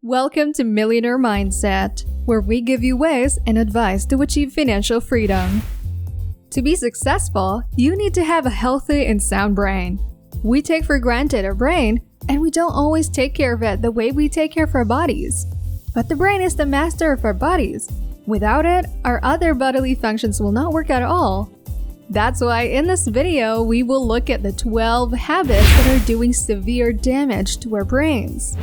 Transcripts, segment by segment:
Welcome to Millionaire Mindset, where we give you ways and advice to achieve financial freedom. To be successful, you need to have a healthy and sound brain. We take for granted our brain, and we don't always take care of it the way we take care of our bodies. But the brain is the master of our bodies. Without it, our other bodily functions will not work at all. That's why in this video, we will look at the 12 habits that are doing severe damage to our brains.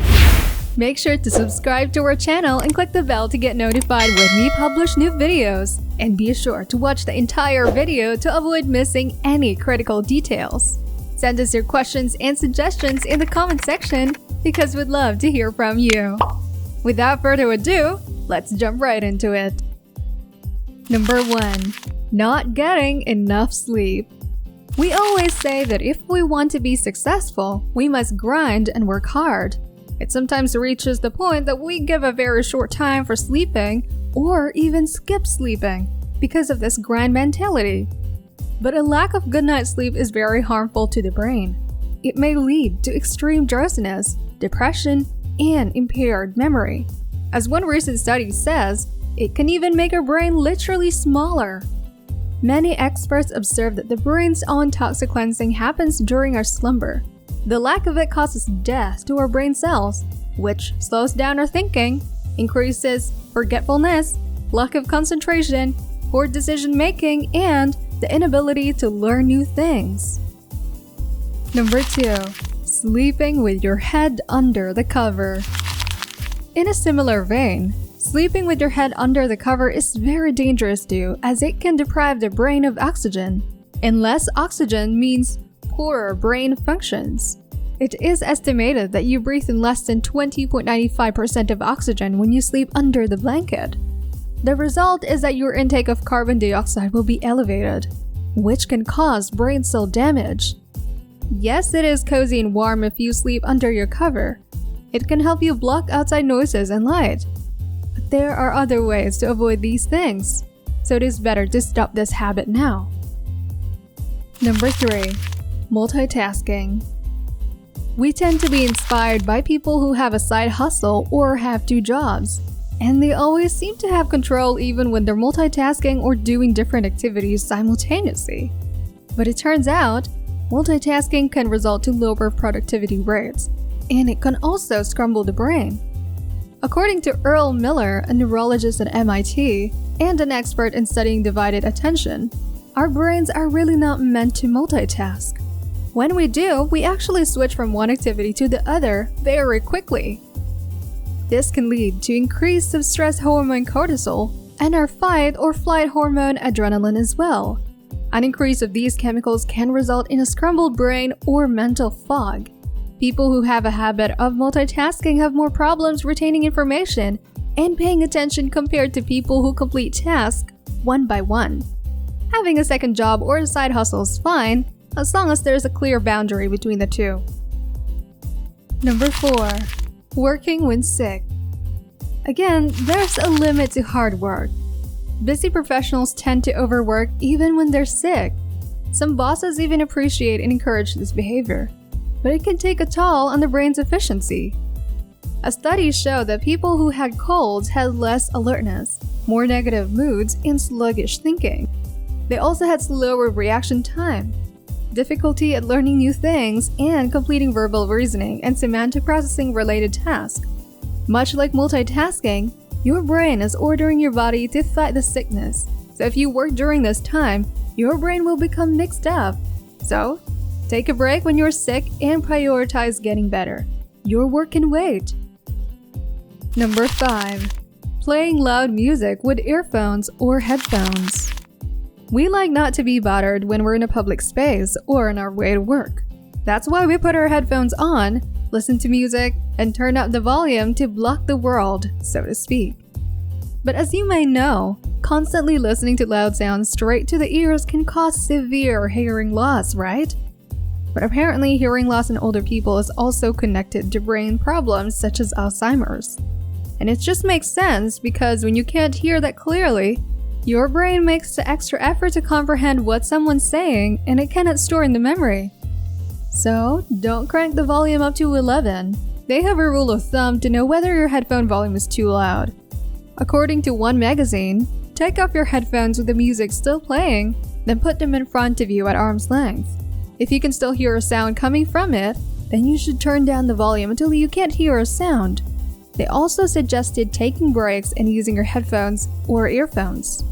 Make sure to subscribe to our channel and click the bell to get notified when we publish new videos. And be sure to watch the entire video to avoid missing any critical details. Send us your questions and suggestions in the comment section because we'd love to hear from you. Without further ado, let's jump right into it. Number 1. Not getting enough sleep. We always say that if we want to be successful, we must grind and work hard. It sometimes reaches the point that we give a very short time for sleeping or even skip sleeping because of this grind mentality. But a lack of good night's sleep is very harmful to the brain. It may lead to extreme drowsiness, depression, and impaired memory. As one recent study says, it can even make our brain literally smaller. Many experts observe that the brain's own toxic cleansing happens during our slumber. The lack of it causes death to our brain cells, which slows down our thinking, increases forgetfulness, lack of concentration, poor decision-making, and the inability to learn new things. Number 2. Sleeping with your head under the cover. In a similar vein, sleeping with your head under the cover is very dangerous too, as it can deprive the brain of oxygen. And less oxygen means poorer brain functions. It is estimated that you breathe in less than 20.95% of oxygen when you sleep under the blanket. The result is that your intake of carbon dioxide will be elevated, which can cause brain cell damage. Yes, it is cozy and warm if you sleep under your cover. It can help you block outside noises and light. But there are other ways to avoid these things, so it is better to stop this habit now. Number 3. Multitasking. We tend to be inspired by people who have a side hustle or have 2 jobs, and they always seem to have control even when they're multitasking or doing different activities simultaneously. But it turns out, multitasking can result to lower productivity rates, and it can also scramble the brain. According to Earl Miller, a neurologist at MIT and an expert in studying divided attention, our brains are really not meant to multitask. When we do, we actually switch from one activity to the other very quickly. This can lead to increase of stress hormone cortisol and our fight or flight hormone adrenaline as well. An increase of these chemicals can result in a scrambled brain or mental fog. People who have a habit of multitasking have more problems retaining information and paying attention compared to people who complete tasks one by one. Having a second job or a side hustle is fine, as long as there is a clear boundary between the two. Number 4. Working when sick. Again, there's a limit to hard work. Busy professionals tend to overwork even when they're sick. Some bosses even appreciate and encourage this behavior, but it can take a toll on the brain's efficiency. A study showed that people who had colds had less alertness, more negative moods, and sluggish thinking. They also had slower reaction time, difficulty at learning new things, and completing verbal reasoning and semantic processing related tasks. Much like multitasking, your brain is ordering your body to fight the sickness. So if you work during this time, your brain will become mixed up. So, take a break when you're sick and prioritize getting better. Your work can wait. Number 5. Playing loud music with earphones or headphones. We like not to be bothered when we're in a public space or on our way to work. That's why we put our headphones on, listen to music, and turn up the volume to block the world, so to speak. But as you may know, constantly listening to loud sounds straight to the ears can cause severe hearing loss, right? But apparently hearing loss in older people is also connected to brain problems such as Alzheimer's. And it just makes sense because when you can't hear that clearly, your brain makes the extra effort to comprehend what someone's saying and it cannot store in the memory. So, don't crank the volume up to 11. They have a rule of thumb to know whether your headphone volume is too loud. According to one magazine, take off your headphones with the music still playing, then put them in front of you at arm's length. If you can still hear a sound coming from it, then you should turn down the volume until you can't hear a sound. They also suggested taking breaks and using your headphones or earphones.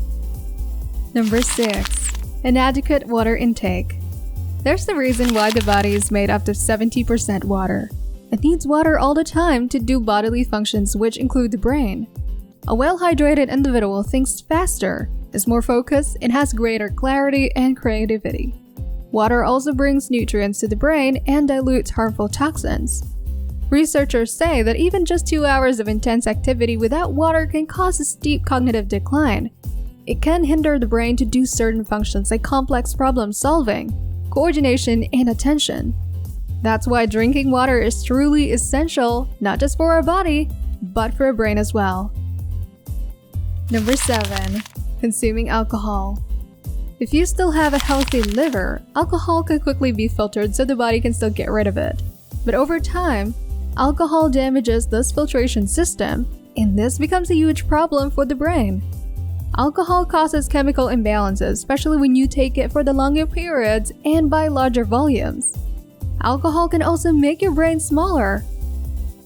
Number 6. Inadequate water intake. There's the reason why the body is made up of 70% water. It needs water all the time to do bodily functions, which include the brain. A well-hydrated individual thinks faster, is more focused, and has greater clarity and creativity. Water also brings nutrients to the brain and dilutes harmful toxins. Researchers say that even just 2 hours of intense activity without water can cause a steep cognitive decline. It can hinder the brain to do certain functions like complex problem solving, coordination, and attention. That's why drinking water is truly essential, not just for our body, but for our brain as well. Number 7. Consuming alcohol. If you still have a healthy liver, alcohol can quickly be filtered so the body can still get rid of it. But over time, alcohol damages this filtration system, and this becomes a huge problem for the brain. Alcohol causes chemical imbalances, especially when you take it for the longer periods and by larger volumes. Alcohol can also make your brain smaller.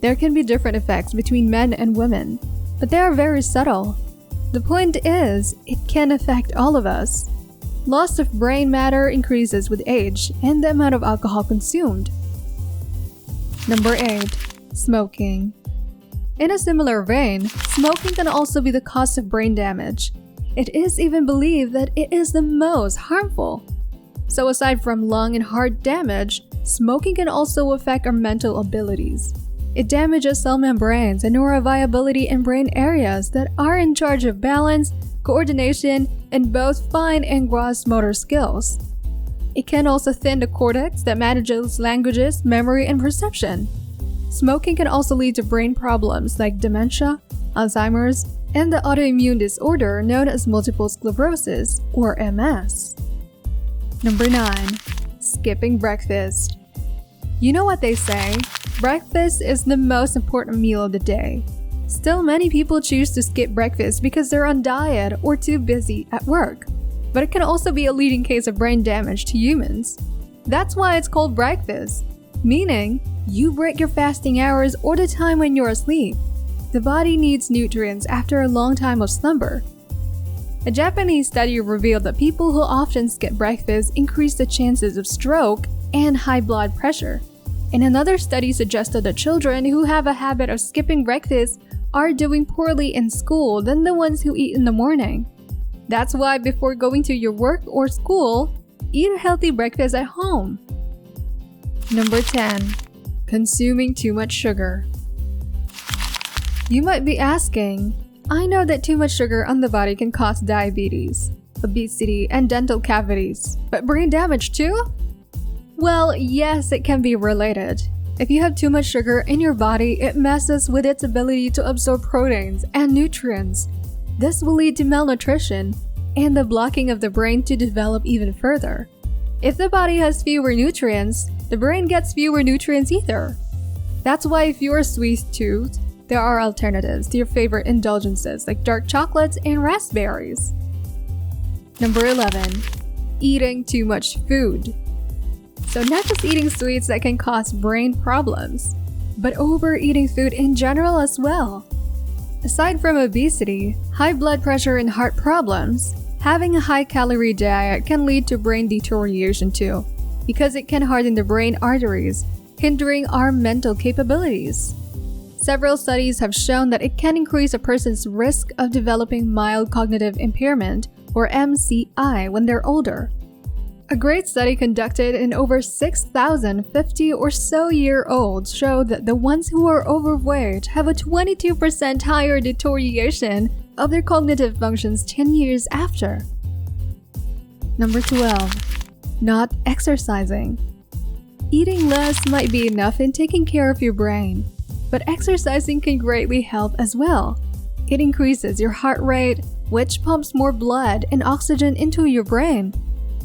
There can be different effects between men and women, but they are very subtle. The point is, it can affect all of us. Loss of brain matter increases with age and the amount of alcohol consumed. Number 8. Smoking. In a similar vein, smoking can also be the cause of brain damage. It is even believed that it is the most harmful. So aside from lung and heart damage, smoking can also affect our mental abilities. It damages cell membranes and neuroviability in brain areas that are in charge of balance, coordination, and both fine and gross motor skills. It can also thin the cortex that manages languages, memory, and perception. Smoking can also lead to brain problems like dementia, Alzheimer's, and the autoimmune disorder known as multiple sclerosis, or MS. Number 9. Skipping breakfast. You know what they say, breakfast is the most important meal of the day. Still, many people choose to skip breakfast because they're on diet or too busy at work. But it can also be a leading case of brain damage to humans. That's why it's called breakfast, meaning you break your fasting hours or the time when you're asleep. The body needs nutrients after a long time of slumber. A Japanese study revealed that people who often skip breakfast increase the chances of stroke and high blood pressure. And another study suggested that children who have a habit of skipping breakfast are doing poorly in school than the ones who eat in the morning. That's why before going to your work or school, eat a healthy breakfast at home. Number 10. Consuming too much sugar. You might be asking, I know that too much sugar on the body can cause diabetes, obesity, and dental cavities, but brain damage too? Well, yes, it can be related. If you have too much sugar in your body, it messes with its ability to absorb proteins and nutrients. This will lead to malnutrition and the blocking of the brain to develop even further. If the body has fewer nutrients, the brain gets fewer nutrients either. That's why if you're a sweet tooth, there are alternatives to your favorite indulgences like dark chocolates and raspberries. Number 11. Eating too much food. So not just eating sweets that can cause brain problems, but overeating food in general as well. Aside from obesity, high blood pressure and heart problems, having a high-calorie diet can lead to brain deterioration too, because it can harden the brain arteries, hindering our mental capabilities. Several studies have shown that it can increase a person's risk of developing mild cognitive impairment, or MCI, when they're older. A great study conducted in over 6,050 or so year-olds showed that the ones who are overweight have a 22% higher deterioration of their cognitive functions 10 years after. Number 12. Not exercising. Eating less might be enough in taking care of your brain, but exercising can greatly help as well. It increases your heart rate, which pumps more blood and oxygen into your brain.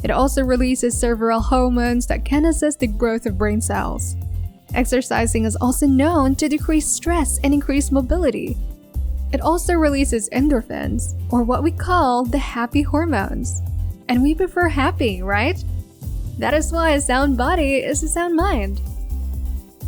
It also releases several hormones that can assist the growth of brain cells. Exercising is also known to decrease stress and increase mobility. It also releases endorphins, or what we call the happy hormones. And we prefer happy, right? That is why a sound body is a sound mind.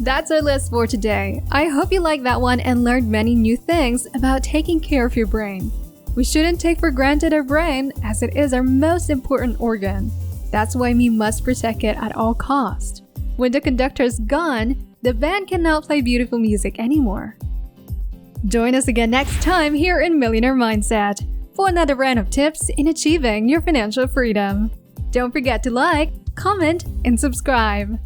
That's our list for today. I hope you liked that one and learned many new things about taking care of your brain. We shouldn't take for granted our brain, as it is our most important organ. That's why we must protect it at all costs. When the conductor is gone, the band cannot play beautiful music anymore. Join us again next time here in Millionaire Mindset for another round of tips in achieving your financial freedom. Don't forget to like, comment, and subscribe.